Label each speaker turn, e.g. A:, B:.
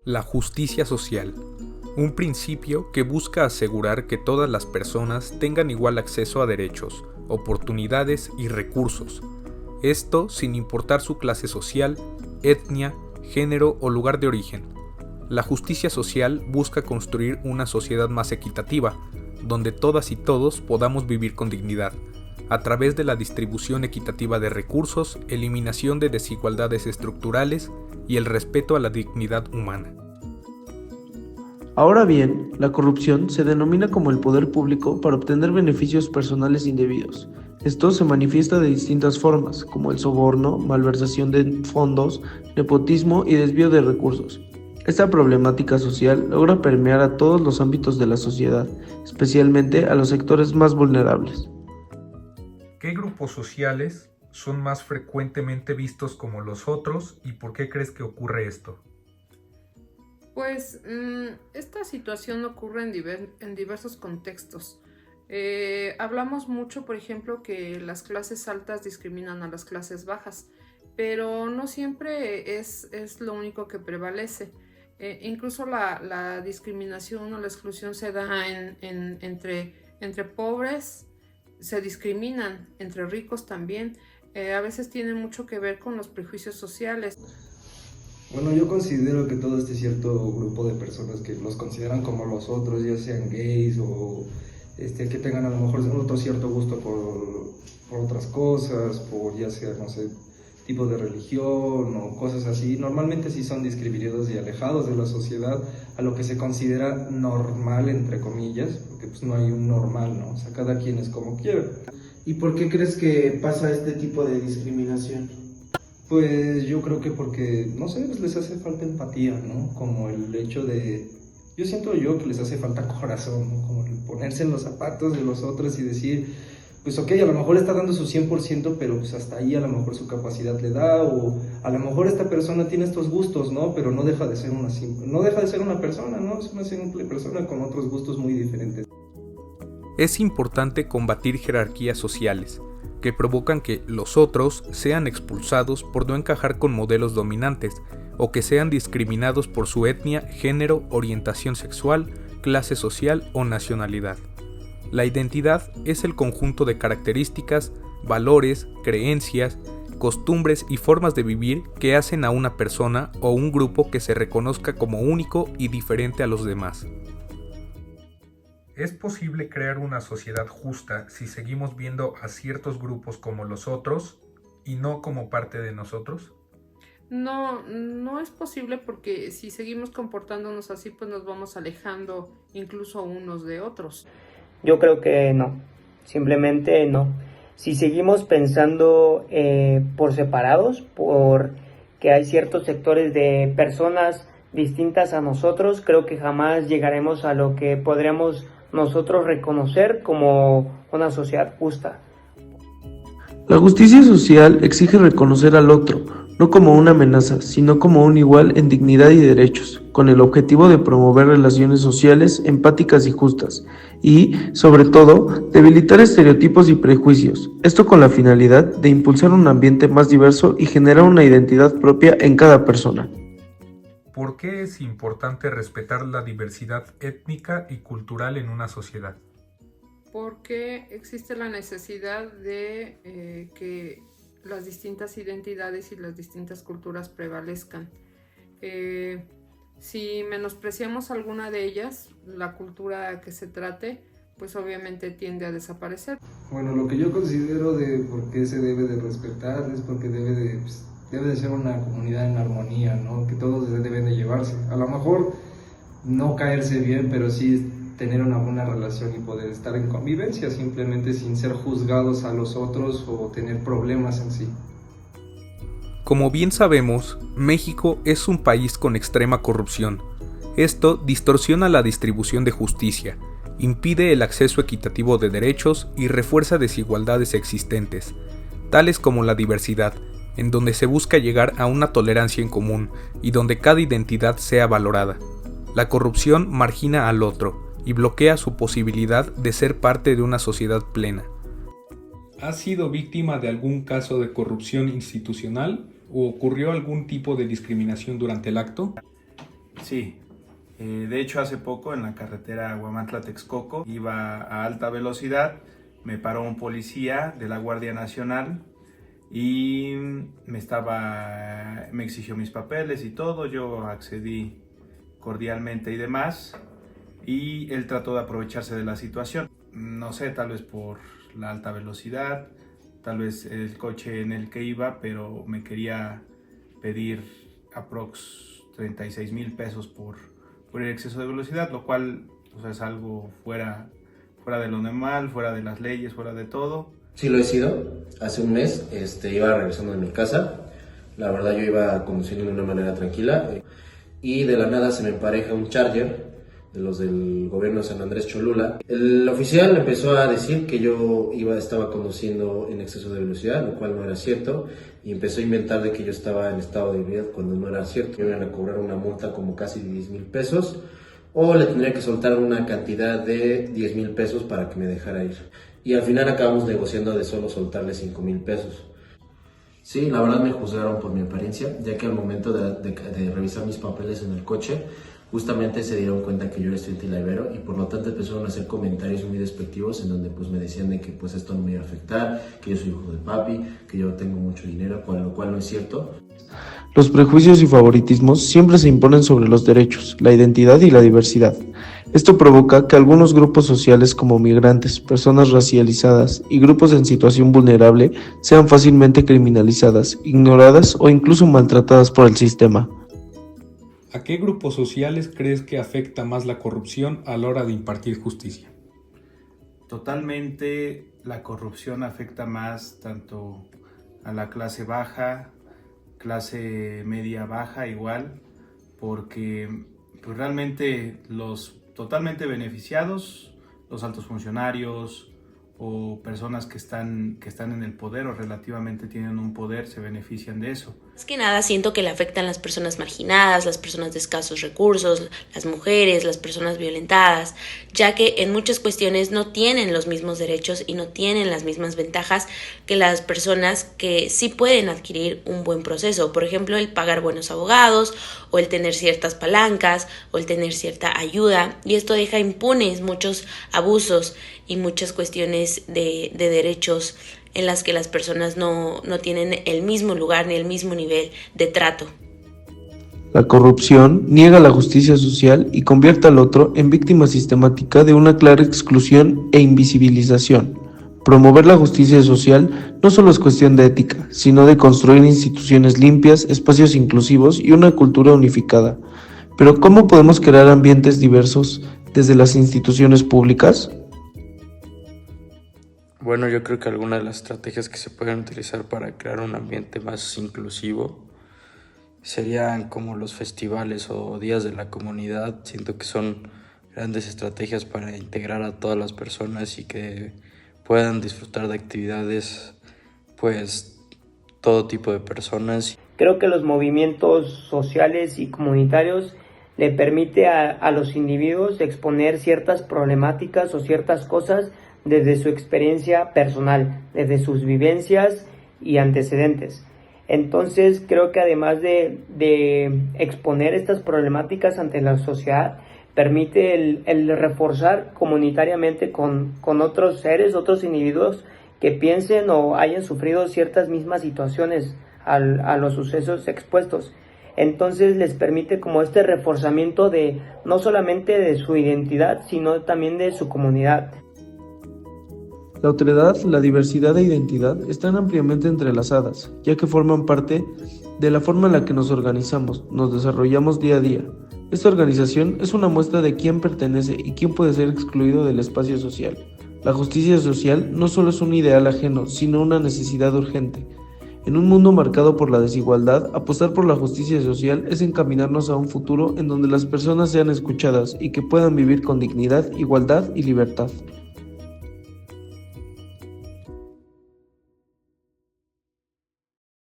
A: La justicia social, un principio que busca asegurar que todas las personas tengan igual acceso a derechos, oportunidades y recursos. Esto sin importar su clase social, etnia, género o lugar de origen. La justicia social busca construir una sociedad más equitativa, donde todas y todos podamos vivir con dignidad, a través de la distribución equitativa de recursos, eliminación de desigualdades estructurales y el respeto a la dignidad humana.
B: Ahora bien, la corrupción se denomina como el poder público para obtener beneficios personales indebidos. Esto se manifiesta de distintas formas, como el soborno, malversación de fondos, nepotismo y desvío de recursos. Esta problemática social logra permear a todos los ámbitos de la sociedad, especialmente a los sectores más vulnerables.
A: ¿Qué grupos sociales son más frecuentemente vistos como los otros y por qué crees que ocurre esto?
C: Pues esta situación ocurre en diversos contextos. Hablamos mucho, por ejemplo, que las clases altas discriminan a las clases bajas, pero no siempre es lo único que prevalece. Incluso la discriminación o la exclusión se da entre pobres, se discriminan, entre ricos también. A veces tiene mucho que ver con los prejuicios sociales.
D: Bueno, yo considero que todo este cierto grupo de personas que los consideran como los otros, ya sean gays o que tengan a lo mejor otro cierto gusto por otras cosas, por ya sea, no sé, tipo de religión o cosas así, normalmente sí son discriminados y alejados de la sociedad a lo que se considera normal, entre comillas, porque pues no hay un normal, ¿no? O sea, cada quien es como quiera.
B: ¿Y por qué crees que pasa este tipo de discriminación?
D: Pues yo creo que porque, no sé, pues les hace falta empatía, ¿no? Como el hecho de, yo siento que les hace falta corazón, ¿no? Como el ponerse en los zapatos de los otros y decir, pues ok, a lo mejor está dando su 100%, pero pues hasta ahí a lo mejor su capacidad le da, o a lo mejor esta persona tiene estos gustos, ¿no? Pero no deja de ser una persona, ¿no? Es una simple persona con otros gustos muy diferentes.
A: Es importante combatir jerarquías sociales, que provocan que los otros sean expulsados por no encajar con modelos dominantes o que sean discriminados por su etnia, género, orientación sexual, clase social o nacionalidad. La identidad es el conjunto de características, valores, creencias, costumbres y formas de vivir que hacen a una persona o un grupo que se reconozca como único y diferente a los demás. ¿Es posible crear una sociedad justa si seguimos viendo a ciertos grupos como los otros y no como parte de nosotros?
C: No es posible porque si seguimos comportándonos así, pues nos vamos alejando incluso unos de otros.
E: Yo creo que no, simplemente no. Si seguimos pensando por separados, por que hay ciertos sectores de personas distintas a nosotros, creo que jamás llegaremos a lo que podríamos nosotros reconocer como una sociedad justa.
B: La justicia social exige reconocer al otro, no como una amenaza, sino como un igual en dignidad y derechos, con el objetivo de promover relaciones sociales empáticas y justas, y, sobre todo, debilitar estereotipos y prejuicios, esto con la finalidad de impulsar un ambiente más diverso y generar una identidad propia en cada persona.
A: ¿Por qué es importante respetar la diversidad étnica y cultural en una sociedad?
C: Porque existe la necesidad de que las distintas identidades y las distintas culturas prevalezcan. Si menospreciamos alguna de ellas, la cultura que se trate, pues obviamente tiende a desaparecer.
D: Bueno, lo que yo considero de por qué se debe de respetar es porque debe de ser una comunidad en armonía, ¿no? Que todos deben de llevarse. A lo mejor no caerse bien, pero sí tener una buena relación y poder estar en convivencia, simplemente sin ser juzgados a los otros o tener problemas en sí.
A: Como bien sabemos, México es un país con extrema corrupción. Esto distorsiona la distribución de justicia, impide el acceso equitativo de derechos y refuerza desigualdades existentes, tales como la diversidad, en donde se busca llegar a una tolerancia en común y donde cada identidad sea valorada. La corrupción margina al otro y bloquea su posibilidad de ser parte de una sociedad plena. ¿Has sido víctima de algún caso de corrupción institucional o ocurrió algún tipo de discriminación durante el acto?
F: Sí, de hecho hace poco en la carretera Huamantla-Texcoco iba a alta velocidad, me paró un policía de la Guardia Nacional y me exigió mis papeles y todo, yo accedí cordialmente y demás, y él trató de aprovecharse de la situación, no sé, tal vez por la alta velocidad, tal vez el coche en el que iba, pero me quería pedir aprox 36,000 pesos por el exceso de velocidad, lo cual, o sea, es algo fuera de lo normal, fuera de las leyes, fuera de todo.
G: Sí lo he sido. Hace un mes iba regresando de mi casa. La verdad yo iba conduciendo de una manera tranquila y de la nada se me empareja un Charger de los del gobierno de San Andrés Cholula. El oficial empezó a decir que yo estaba conduciendo en exceso de velocidad, lo cual no era cierto, y empezó a inventar de que yo estaba en estado de ebriedad cuando no era cierto. Me iban a cobrar una multa como casi de 10,000 pesos o le tendría que soltar una cantidad de 10,000 pesos para que me dejara ir. Y al final acabamos negociando de solo soltarle 5,000 pesos. Sí, la verdad me juzgaron por mi apariencia, ya que al momento de revisar mis papeles en el coche, justamente se dieron cuenta que yo era estudiante de la Ibero y por lo tanto empezaron a hacer comentarios muy despectivos en donde pues me decían de que pues esto no me iba a afectar, que yo soy hijo de papi, que yo tengo mucho dinero, lo cual no es cierto.
B: Los prejuicios y favoritismos siempre se imponen sobre los derechos, la identidad y la diversidad. Esto provoca que algunos grupos sociales como migrantes, personas racializadas y grupos en situación vulnerable sean fácilmente criminalizadas, ignoradas o incluso maltratadas por el sistema.
A: ¿A qué grupos sociales crees que afecta más la corrupción a la hora de impartir justicia?
F: Totalmente, la corrupción afecta más tanto a la clase baja, clase media baja igual, porque pues, realmente los totalmente beneficiados, los altos funcionarios o personas que están en el poder o relativamente tienen un poder, se benefician de eso.
H: Más que nada siento que le afectan las personas marginadas, las personas de escasos recursos, las mujeres, las personas violentadas, ya que en muchas cuestiones no tienen los mismos derechos y no tienen las mismas ventajas que las personas que sí pueden adquirir un buen proceso. Por ejemplo, el pagar buenos abogados o el tener ciertas palancas o el tener cierta ayuda, y esto deja impunes muchos abusos y muchas cuestiones de derechos en las que las personas no tienen el mismo lugar ni el mismo nivel de trato.
B: La corrupción niega la justicia social y convierte al otro en víctima sistemática de una clara exclusión e invisibilización. Promover la justicia social no solo es cuestión de ética, sino de construir instituciones limpias, espacios inclusivos y una cultura unificada. Pero ¿cómo podemos crear ambientes diversos desde las instituciones públicas?
I: Bueno, yo creo que algunas de las estrategias que se pueden utilizar para crear un ambiente más inclusivo serían como los festivales o días de la comunidad. Siento que son grandes estrategias para integrar a todas las personas y que puedan disfrutar de actividades, pues, todo tipo de personas.
E: Creo que los movimientos sociales y comunitarios le permite a los individuos exponer ciertas problemáticas o ciertas cosas desde su experiencia personal, desde sus vivencias y antecedentes. Entonces creo que además de exponer estas problemáticas ante la sociedad, permite el reforzar comunitariamente con otros seres, otros individuos que piensen o hayan sufrido ciertas mismas situaciones a los sucesos expuestos. Entonces les permite como este reforzamiento de no solamente de su identidad, sino también de su comunidad.
B: La otredad, la diversidad e identidad están ampliamente entrelazadas, ya que forman parte de la forma en la que nos organizamos, nos desarrollamos día a día. Esta organización es una muestra de quién pertenece y quién puede ser excluido del espacio social. La justicia social no solo es un ideal ajeno, sino una necesidad urgente. En un mundo marcado por la desigualdad, apostar por la justicia social es encaminarnos a un futuro en donde las personas sean escuchadas y que puedan vivir con dignidad, igualdad y libertad.